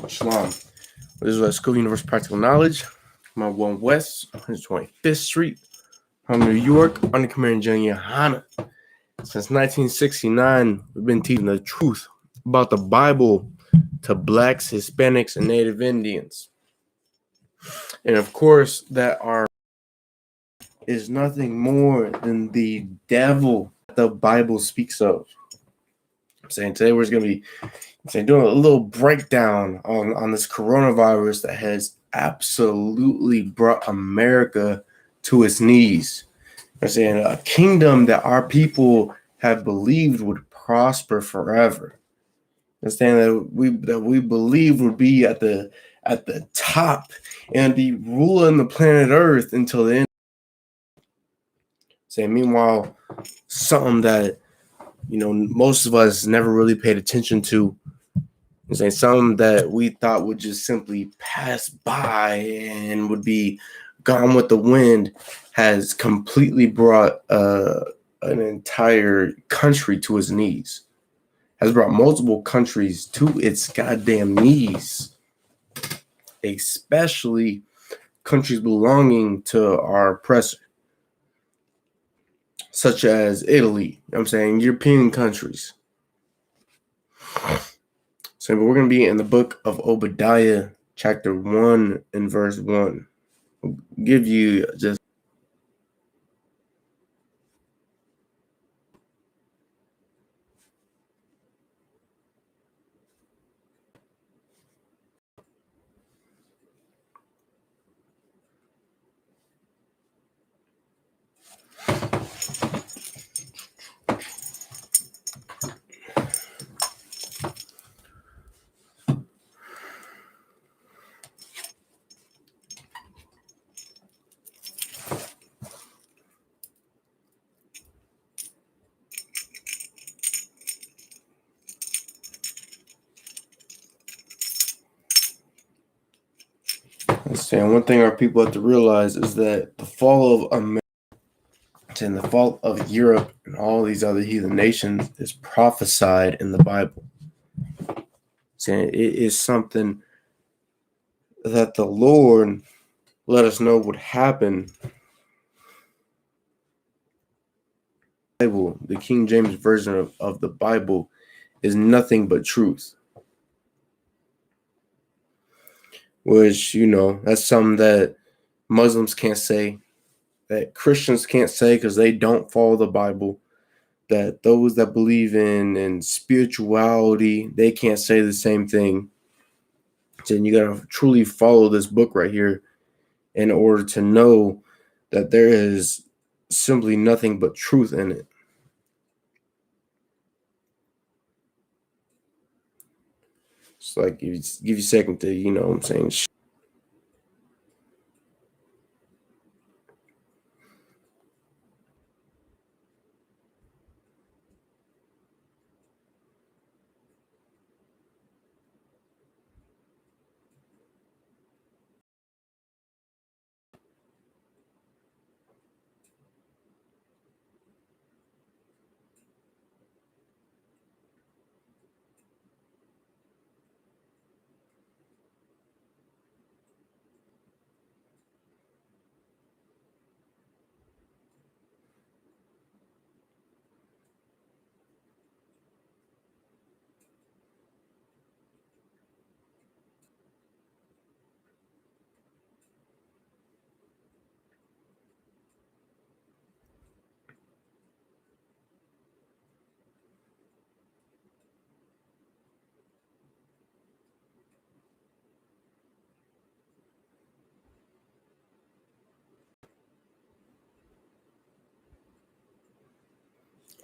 Shalom. This is School Universe Practical Knowledge. I'm on 1 West, 125th Street, New York, under Khmer Junior Hana. Since 1969, we've been teaching the truth about the Bible to Blacks, Hispanics, and Native Indians. And of course, that is nothing more than the devil the Bible speaks of. I'm saying today we're going to be doing a little breakdown on this coronavirus that has absolutely brought America to its knees. I'm saying a kingdom that our people have believed would prosper forever. Understand that we believed would be at the top and be ruling the planet Earth until the end. Meanwhile, something that most of us never really paid attention to. Something that we thought would just simply pass by and would be gone with the wind has completely brought an entire country to its knees. Has brought multiple countries to its goddamn knees, especially countries belonging to our oppressor, such as Italy. European countries. So we're going to be in the book of Obadiah, chapter 1 and verse 1. I'll give you just one thing our people have to realize is that the fall of America and the fall of Europe and all these other heathen nations is prophesied in the Bible. It is something that the Lord let us know would happen. The King James Version of the Bible is nothing but truth. Which, that's something that Muslims can't say, that Christians can't say because they don't follow the Bible, that those that believe in spirituality, they can't say the same thing. So you got to truly follow this book right here in order to know that there is simply nothing but truth in it. It's like, give you a second to,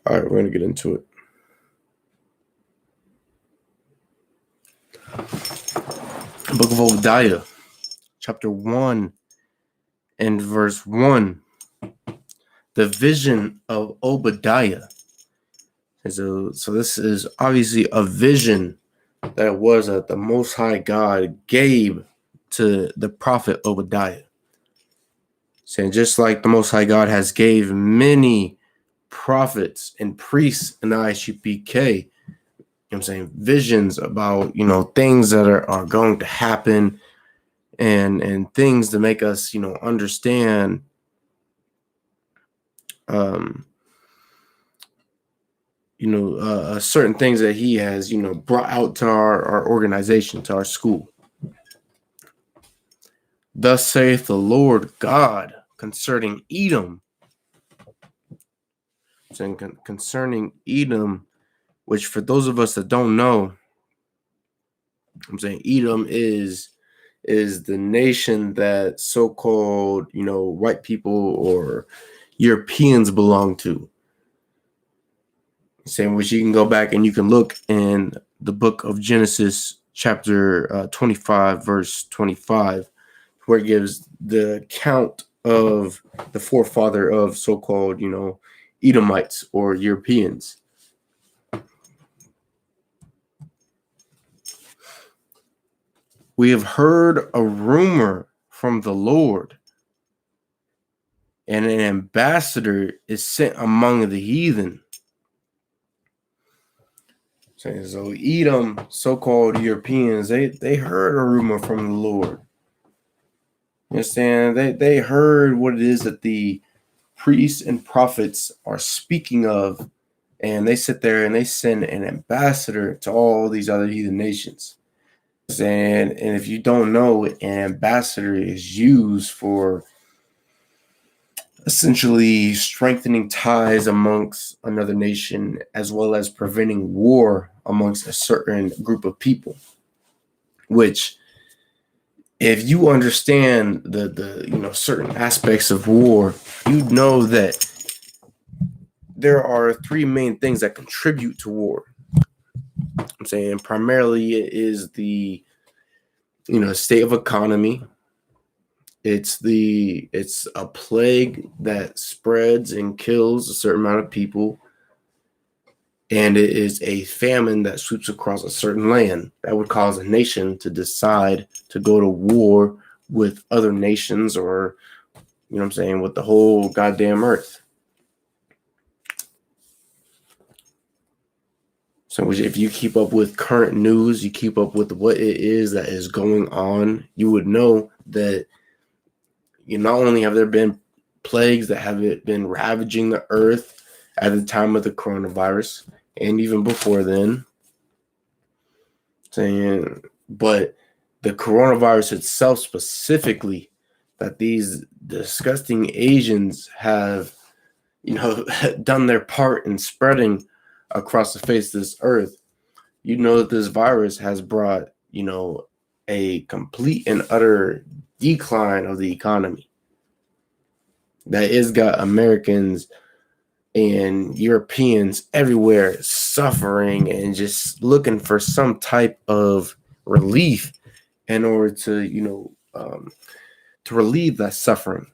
all right, we're going to get into it. Book of Obadiah, chapter 1 and verse 1. The vision of Obadiah. So this is obviously a vision that was that the Most High God gave to the prophet Obadiah. Saying just like the Most High God has gave many prophets and priests in the ICPK I'm saying, visions about, things that are going to happen, and things to make us, understand certain things that he has, brought out to our organization, to our school. Thus saith the Lord God concerning Edom. Saying concerning Edom, which for those of us that don't know, I'm saying Edom is the nation that so-called, white people or Europeans belong to. Saying which you can go back and you can look in the book of Genesis, chapter 25, verse 25, where it gives the account of the forefather of so-called, Edomites or Europeans. We have heard a rumor from the Lord, and an ambassador is sent among the heathen. So Edom, so-called Europeans, they heard a rumor from the Lord. You understand? They heard what it is that the priests and prophets are speaking of, and they sit there and they send an ambassador to all these other heathen nations. And if you don't know, an ambassador is used for essentially strengthening ties amongst another nation, as well as preventing war amongst a certain group of people. Which, if you understand the certain aspects of war, you know that there are three main things that contribute to war. I'm saying primarily it is the state of economy. It's a plague that spreads and kills a certain amount of people, and it is a famine that sweeps across a certain land that would cause a nation to decide to go to war with other nations, or with the whole goddamn earth. So if you keep up with current news, you keep up with what it is that is going on, you would know that not only have there been plagues that have been ravaging the earth at the time of the coronavirus, and even before then, but the coronavirus itself specifically, that these disgusting Asians have, done their part in spreading across the face of this earth. That this virus has brought, a complete and utter decline of the economy. That has got Americans and Europeans everywhere suffering and just looking for some type of relief in order to, to relieve that suffering.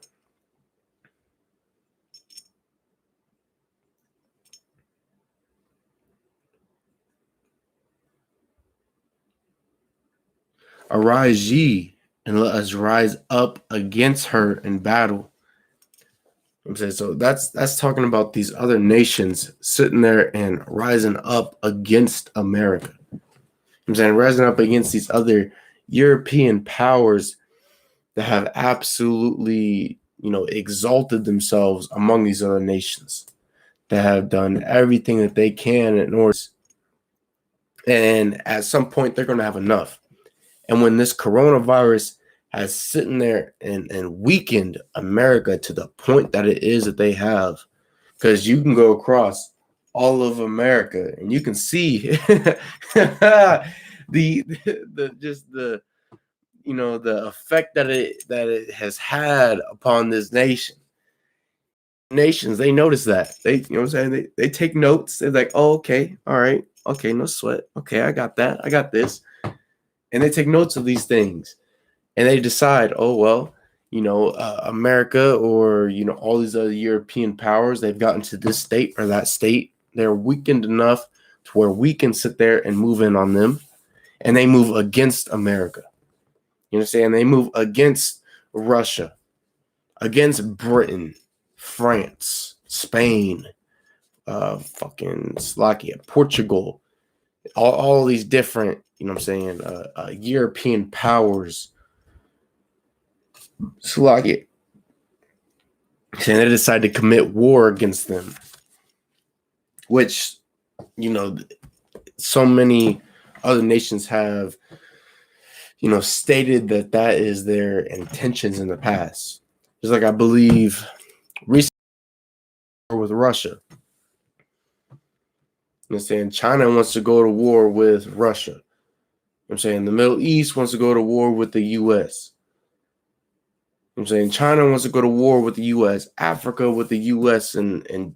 Arise ye, and let us rise up against her in battle. I'm saying, so that's talking about these other nations sitting there and rising up against America. I'm saying, rising up against these other European powers that have absolutely, exalted themselves among these other nations, that have done everything that they can in order. And at some point, they're going to have enough. And when this coronavirus has sitting there and weakened America to the point that it is that they have, because you can go across all of America and you can see the effect that it has had upon this nation. Nations, they notice that. They, what I'm saying, they take notes. They're like, oh, okay, all right, okay, no sweat. Okay, I got that. I got this. And they take notes of these things. And they decide, oh, well, America or, all these other European powers, they've gotten to this state or that state. They're weakened enough to where we can sit there and move in on them. And they move against America. You understand? They move against Russia, against Britain, France, Spain, fucking Slovakia, Portugal, all these different, European powers. So like it, saying they decided to commit war against them, which, so many other nations have, stated that is their intentions in the past. Just like I believe recently with Russia. I'm saying China wants to go to war with Russia. I'm saying the Middle East wants to go to war with the U.S. I'm saying China wants to go to war with the U.S., Africa with the U.S., and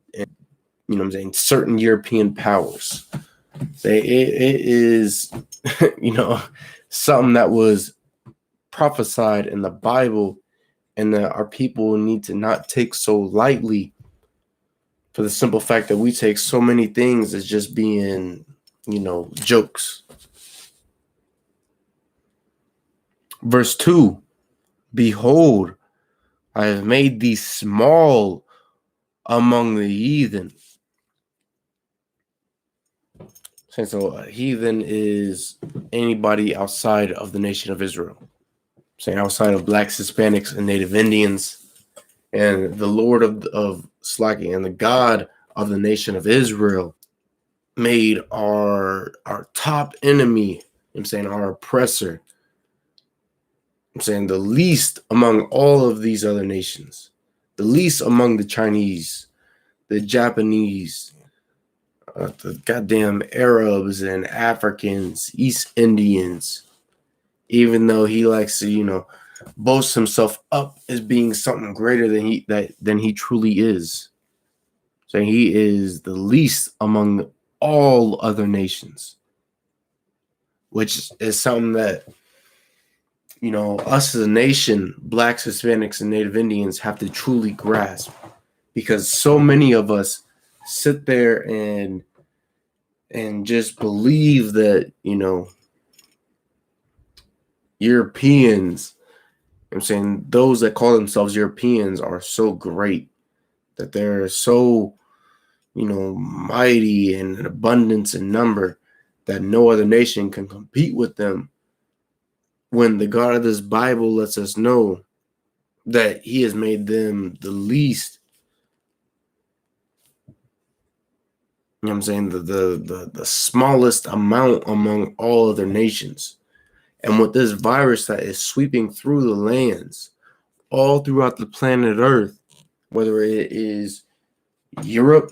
certain European powers. It is, something that was prophesied in the Bible, and that our people need to not take so lightly, for the simple fact that we take so many things as just being, jokes. Verse 2, behold, I have made thee small among the heathen. So a heathen is anybody outside of the nation of Israel. Saying outside of blacks, Hispanics, and Native Indians. And the Lord of Slaki and the God of the nation of Israel made our top enemy, our oppressor, the least among all of these other nations, the least among the Chinese, the Japanese, the goddamn Arabs and Africans, East Indians, even though he likes to, boast himself up as being something greater than he truly is. So he is the least among all other nations, which is something that, us as a nation, blacks, Hispanics, and Native Indians have to truly grasp, because so many of us sit there and just believe that, Europeans, those that call themselves Europeans are so great, that they're so, mighty and in abundance in number, that no other nation can compete with them, when the God of this Bible lets us know that he has made them the least, the smallest amount among all other nations. And with this virus that is sweeping through the lands, all throughout the planet Earth, whether it is Europe,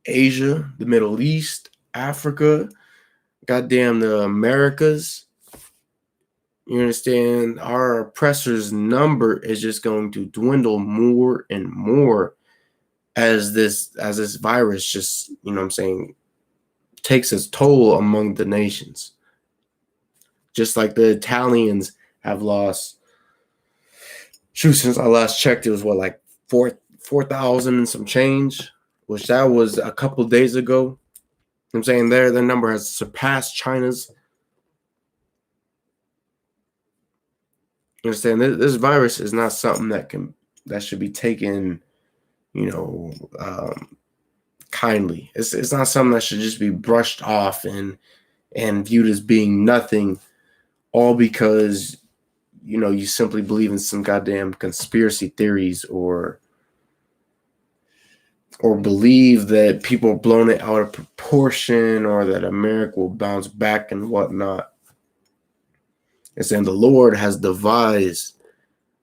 Asia, the Middle East, Africa, goddamn the Americas, you understand, our oppressors' number is just going to dwindle more and more as this virus just, takes its toll among the nations. Just like the Italians have lost, since I last checked, it was like 4,000 and some change, which that was a couple of days ago. Their number has surpassed China's. You understand, this virus is not something that should be taken, kindly. It's not something that should just be brushed off and viewed as being nothing, all because, you simply believe in some goddamn conspiracy theories, or believe that people are blowing it out of proportion, or that America will bounce back and whatnot. And saying the Lord has devised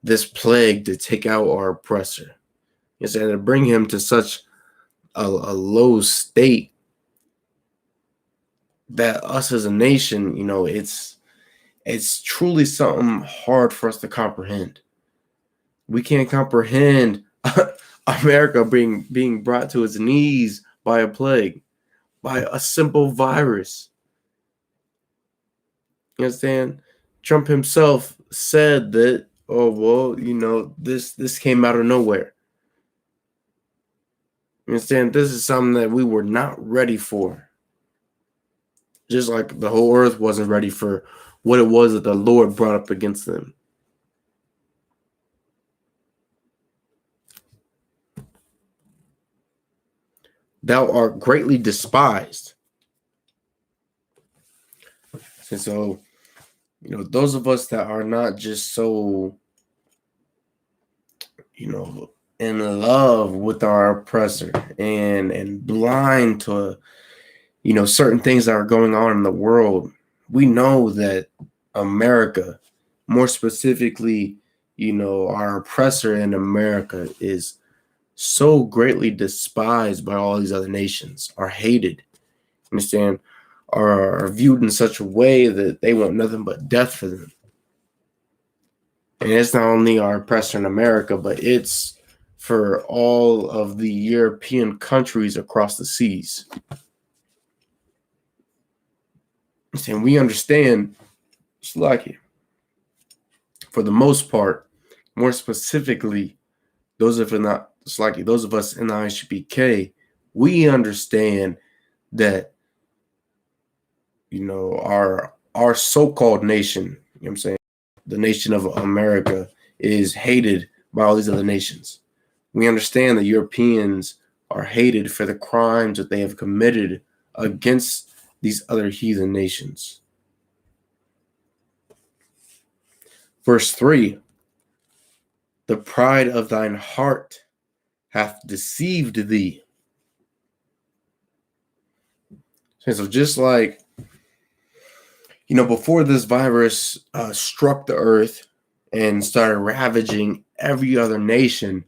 this plague to take out our oppressor. And saying to bring him to such a low state that us as a nation, it's truly something hard for us to comprehend. We can't comprehend America being brought to its knees by a plague, by a simple virus. You understand? Trump himself said that, oh, well, this came out of nowhere. You understand? This is something that we were not ready for. Just like the whole earth wasn't ready for what it was that the Lord brought up against them. Thou art greatly despised. And so, those of us that are not just so, in love with our oppressor and blind to, certain things that are going on in the world, we know that America, more specifically, our oppressor in America is so greatly despised by all these other nations, are hated, understand, are viewed in such a way that they want nothing but death for them. And it's not only our oppressor in America, but it's for all of the European countries across the seas. And we understand Slovakia, for the most part, more specifically, those of us in the ISUPK, we understand that our so-called nation, I'm saying, the nation of America, is hated by all these other nations. We understand that Europeans are hated for the crimes that they have committed against these other heathen nations. Verse 3, the pride of thine heart hath deceived thee. So just like, before this virus struck the earth and started ravaging every other nation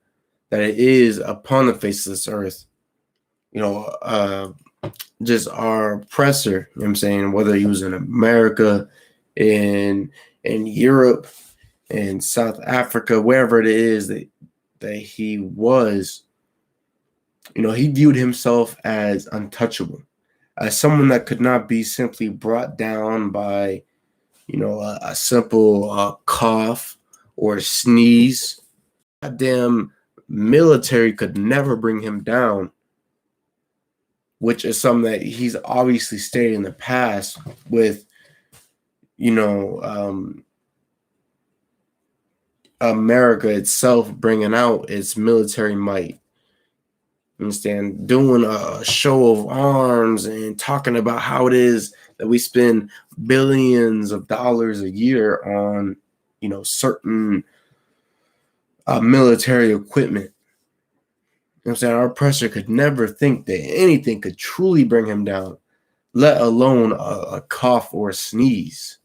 that it is upon the face of this earth, just our oppressor, I'm saying, whether he was in America, in Europe, in South Africa, wherever it is that he was, he viewed himself as untouchable, as someone that could not be simply brought down by, a simple cough or sneeze. Goddamn military could never bring him down, which is something that he's obviously stated in the past with, America itself bringing out its military might. Understand, doing a show of arms and talking about how it is that we spend billions of dollars a year on, certain military equipment. I'm saying, our oppressor could never think that anything could truly bring him down, let alone a cough or a sneeze.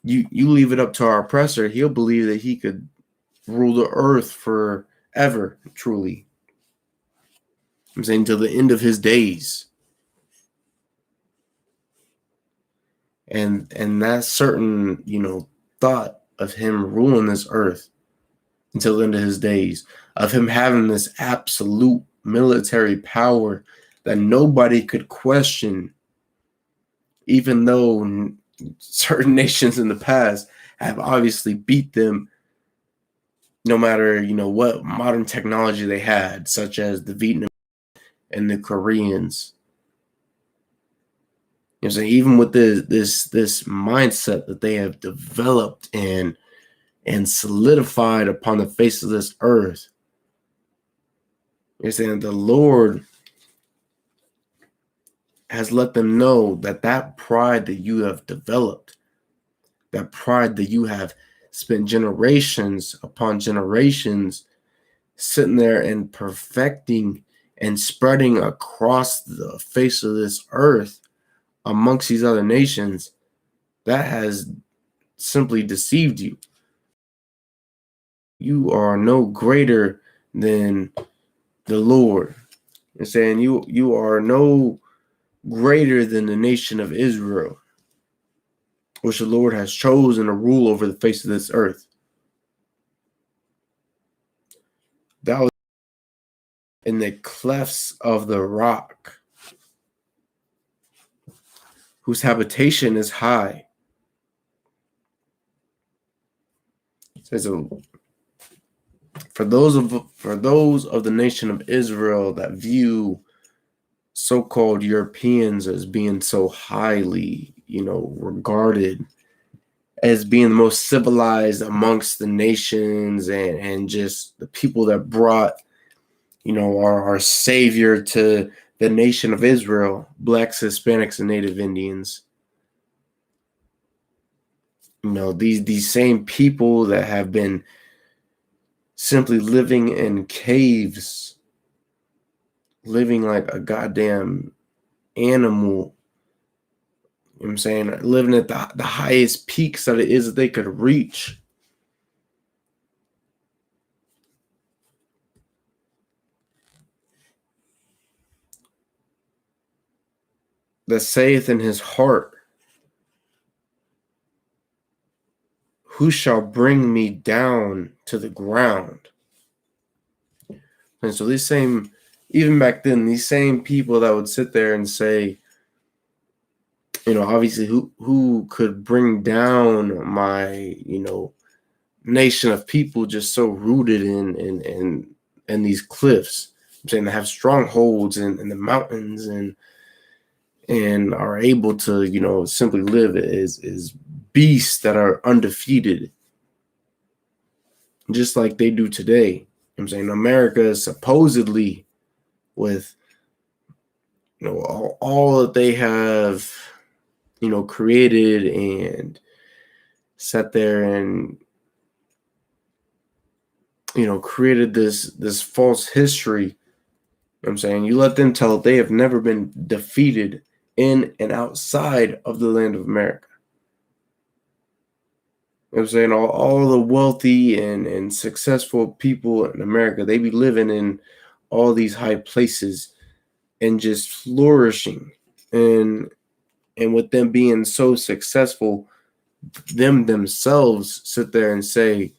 You leave it up to our oppressor, he'll believe that he could rule the earth forever, truly. I'm saying, till the end of his days. And that certain, thought of him ruling this earth until the end of his days, of him having this absolute military power that nobody could question, even though certain nations in the past have obviously beat them, no matter, what modern technology they had, such as the Vietnamese and the Koreans. So even with this mindset that they have developed and solidified upon the face of this earth, you're saying the Lord has let them know that pride that you have developed, that pride that you have spent generations upon generations sitting there and perfecting and spreading across the face of this earth amongst these other nations, that has simply deceived you. You are no greater than the Lord. And saying you are no greater than the nation of Israel, which the Lord has chosen to rule over the face of this earth. That was in the clefts of the rock, whose habitation is high. It says, for those of the nation of Israel that view so-called Europeans as being so highly, regarded as being the most civilized amongst the nations and just the people that brought, our savior to the nation of Israel, Blacks, Hispanics, and Native Indians. these same people that have been simply living in caves, living like a goddamn animal. You know what I'm saying? Living at the highest peaks that it is that they could reach. That saith in his heart, who shall bring me down to the ground? And so these same, even back then, these same people that would sit there and say, obviously who could bring down my, nation of people just so rooted in these cliffs. I'm saying they have strongholds in the mountains and are able to, simply live as beasts that are undefeated, just like they do today. I'm saying America supposedly with all that they have created and sat there and created this false history. You know what I'm saying, you let them tell it, they have never been defeated in and outside of the land of America. You know what I'm saying, all the wealthy and successful people in America, they be living in all these high places and just flourishing, and with them being so successful, them themselves sit there and say,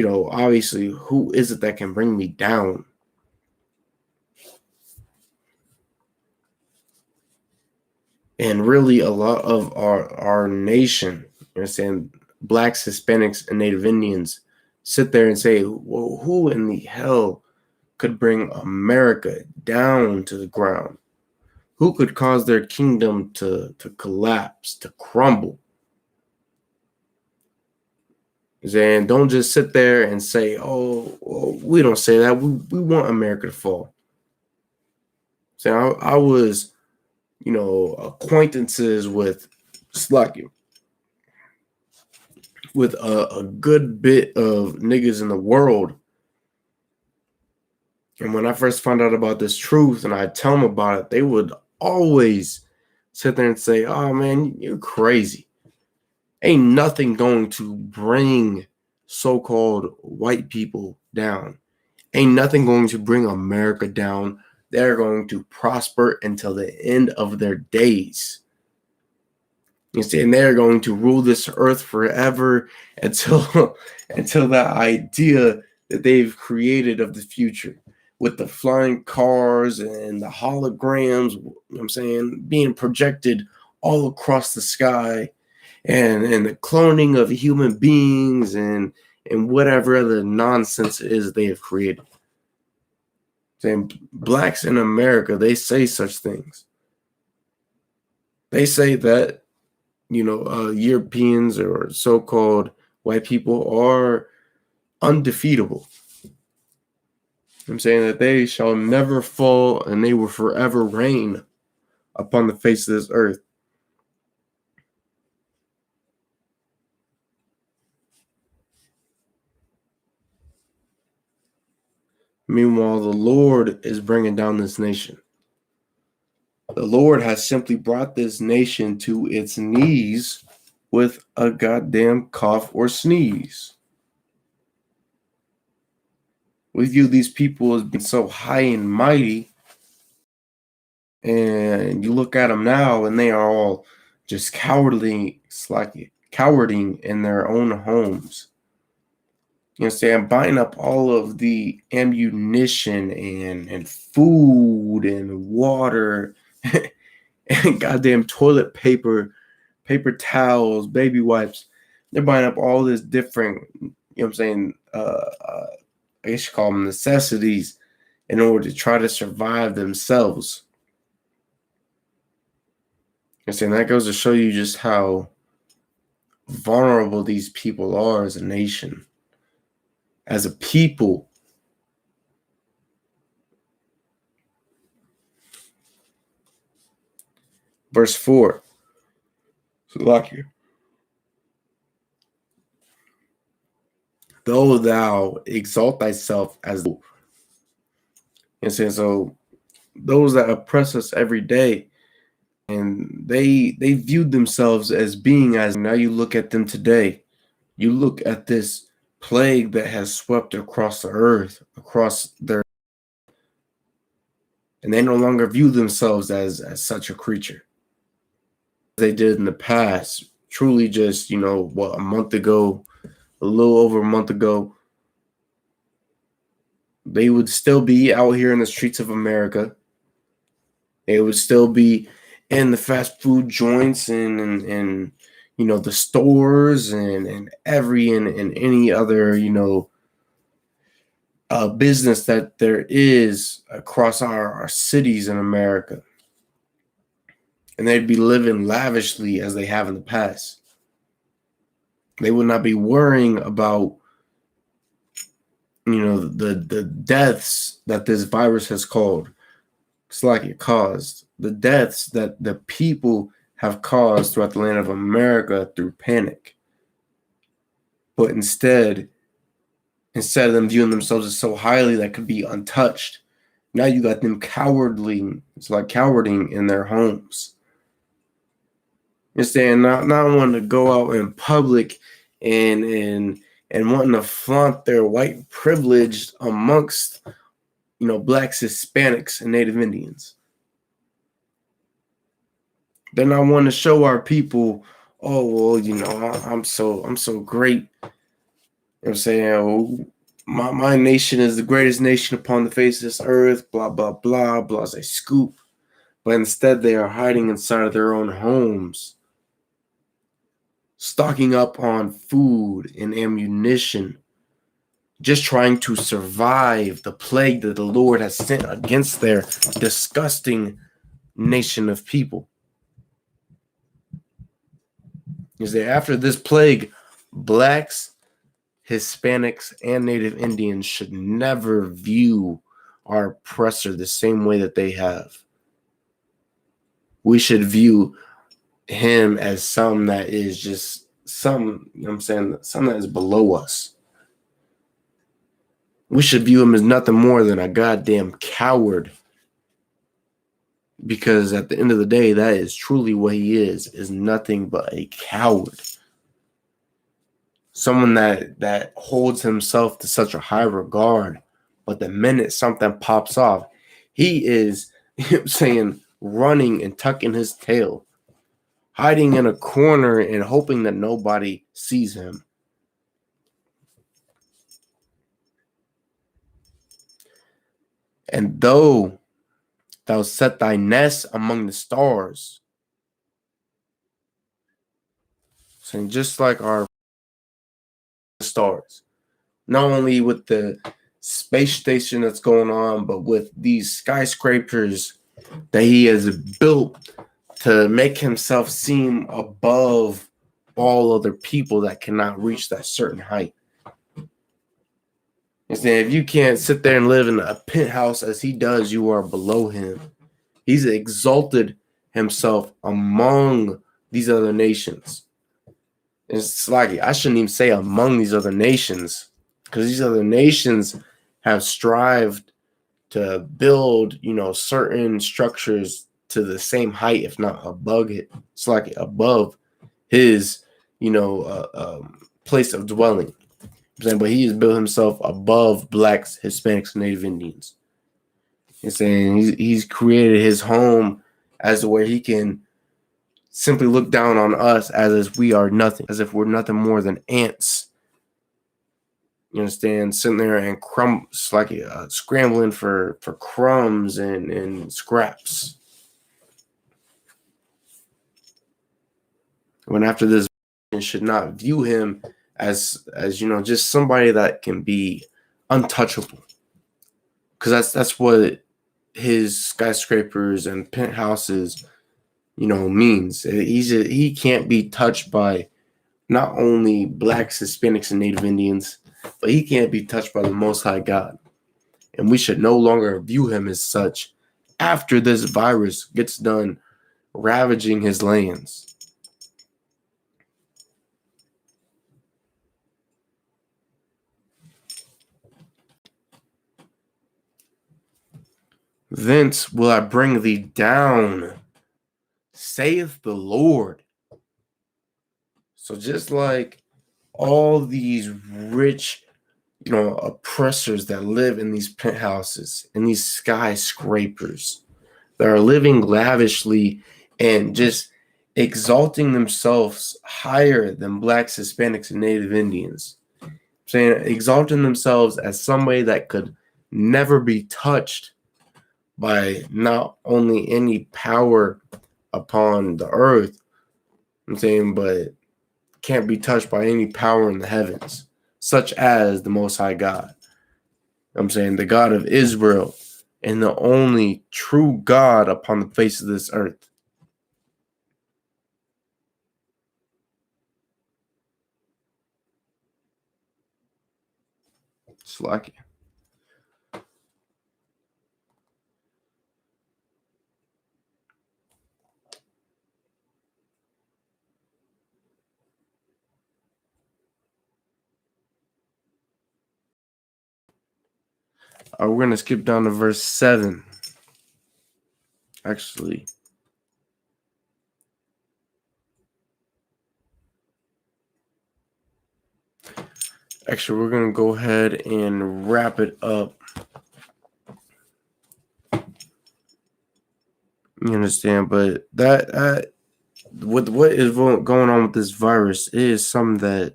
obviously, who is it that can bring me down? And really, a lot of our nation, you know, saying blacks, Hispanics, and Native Indians sit there and say, well, who in the hell could bring America down to the ground? Who could cause their kingdom to collapse, to crumble? And don't just sit there and say, oh, well, we don't say that. We want America to fall. So I was, acquaintances with Slucky, with a good bit of niggas in the world. And when I first found out about this truth and I tell them about it, they would always sit there and say, oh man, you're crazy. Ain't nothing going to bring so-called white people down. Ain't nothing going to bring America down. They're going to prosper until the end of their days. You see, and they're going to rule this earth forever until that idea that they've created of the future with the flying cars and the holograms, you know what I'm saying, being projected all across the sky, and the cloning of human beings and whatever other nonsense it is they have created. Saying blacks in America, they say such things. They say that Europeans or so-called white people are undefeatable. I'm saying that they shall never fall and they will forever reign upon the face of this earth. Meanwhile, the Lord is bringing down this nation. The Lord has simply brought this nation to its knees with a goddamn cough or sneeze. We view these people as being so high and mighty, and you look at them now and they are all just cowarding in their own homes. I'm buying up all of the ammunition and food and water and goddamn toilet paper, paper towels, baby wipes. They're buying up all this different, I guess you call them necessities in order to try to survive themselves. That goes to show you just how vulnerable these people are as a nation, as a people. Verse 4. So, though thou exalt thyself as the, and saying so those that oppress us every day, and they viewed themselves as being as, now you look at them today, you look at this plague that has swept across the earth, across their, and they no longer view themselves as such a creature they did in the past. Truly, just, what, a month ago, a little over a month ago, they would still be out here in the streets of America. They would still be in the fast food joints and the stores and every and any other business that there is across our cities in America. And they'd be living lavishly as they have in the past. They would not be worrying about the deaths that this virus has caused, the deaths that the people have caused throughout the land of America through panic. But instead of them viewing themselves as so highly that could be untouched, now you got them cowarding in their homes. Instead, not wanting to go out in public and wanting to flaunt their white privilege amongst blacks, Hispanics, and Native Indians. They're not wanting to show our people, oh well, I'm so great. You know what I'm saying? Oh, my nation is the greatest nation upon the face of this earth, blah blah blah, blase scoop. But instead they are hiding inside of their own homes, stocking up on food and ammunition, just trying to survive the plague that the Lord has sent against their disgusting nation of people. Is that after this plague, blacks, Hispanics, and Native Indians should never view our oppressor the same way that they have. We should view him as some that is just some that is below us. We should view him as nothing more than a goddamn coward. Because at the end of the day, that is truly what he is nothing but a coward. Someone that holds himself to such a high regard, but the minute something pops off, he is, running and tucking his tail, hiding in a corner and hoping that nobody sees him. And though thou set thy nest among the stars, saying just like our stars, not only with the space station that's going on, but with these skyscrapers that he has built to make himself seem above all other people that cannot reach that certain height. And saying if you can't sit there and live in a penthouse as he does, you are below him. He's exalted himself among these other nations. It's like, I shouldn't even say among these other nations, because these other nations have strived to build, certain structures to the same height, if not above it. It's like above his, place of dwelling. But he has built himself above blacks, Hispanics, and Native Indians. And saying he's created his home as where he can simply look down on us as if we are nothing, as if we're nothing more than ants. You understand? Sitting there and scrambling for crumbs and scraps. When after this, should not view him as just somebody that can be untouchable, because that's what his skyscrapers and penthouses means. He can't be touched by not only blacks, Hispanics, and Native Indians, but he can't be touched by the Most High God. And we should no longer view him as such after this virus gets done ravaging his lands. Thence will I bring thee down, saith the Lord. So just like all these rich, oppressors that live in these penthouses, in these skyscrapers, that are living lavishly and just exalting themselves higher than blacks, Hispanics, and Native Indians. Saying exalting themselves as somebody that could never be touched by not only any power upon the earth, but can't be touched by any power in the heavens, such as the Most High God. The God of Israel and the only true God upon the face of this earth. Slack it. We're going to skip down to verse 7. Actually, we're going to go ahead and wrap it up. You understand? But that with what is going on with this virus is something that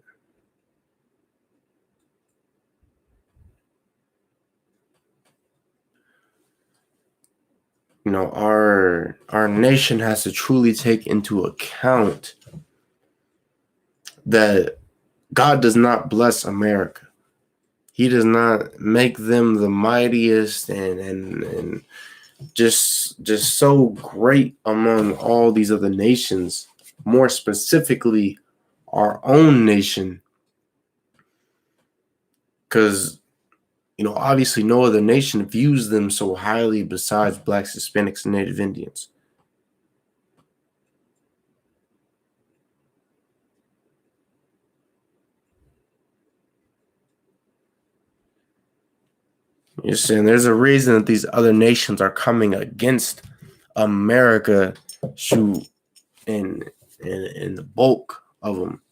our nation has to truly take into account that God does not bless America. He does not make them the mightiest and just so great among all these other nations, more specifically our own nation, because obviously no other nation views them so highly besides blacks, Hispanics, and Native Indians. You're saying there's a reason that these other nations are coming against America, in the bulk of them.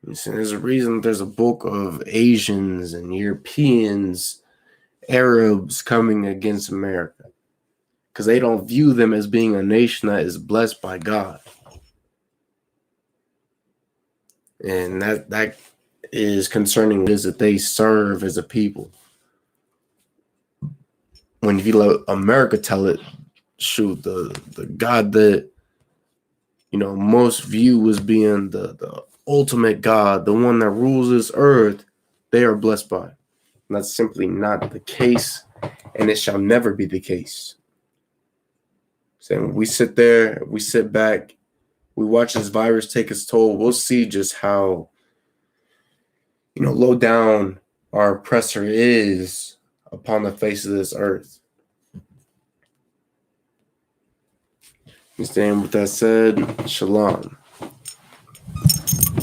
You're saying there's a reason that there's a bulk of Asians and Europeans, Arabs coming against America, because they don't view them as being a nation that is blessed by God. And that is concerning is that they serve as a people. When you let America tell it, the God that most view as being the ultimate God, the one that rules this earth, they are blessed by. And that's simply not the case, and it shall never be the case. So when we sit there, we sit back, we watch this virus take its toll, we'll see just how low down our oppressor is upon the face of this earth. With that said, shalom.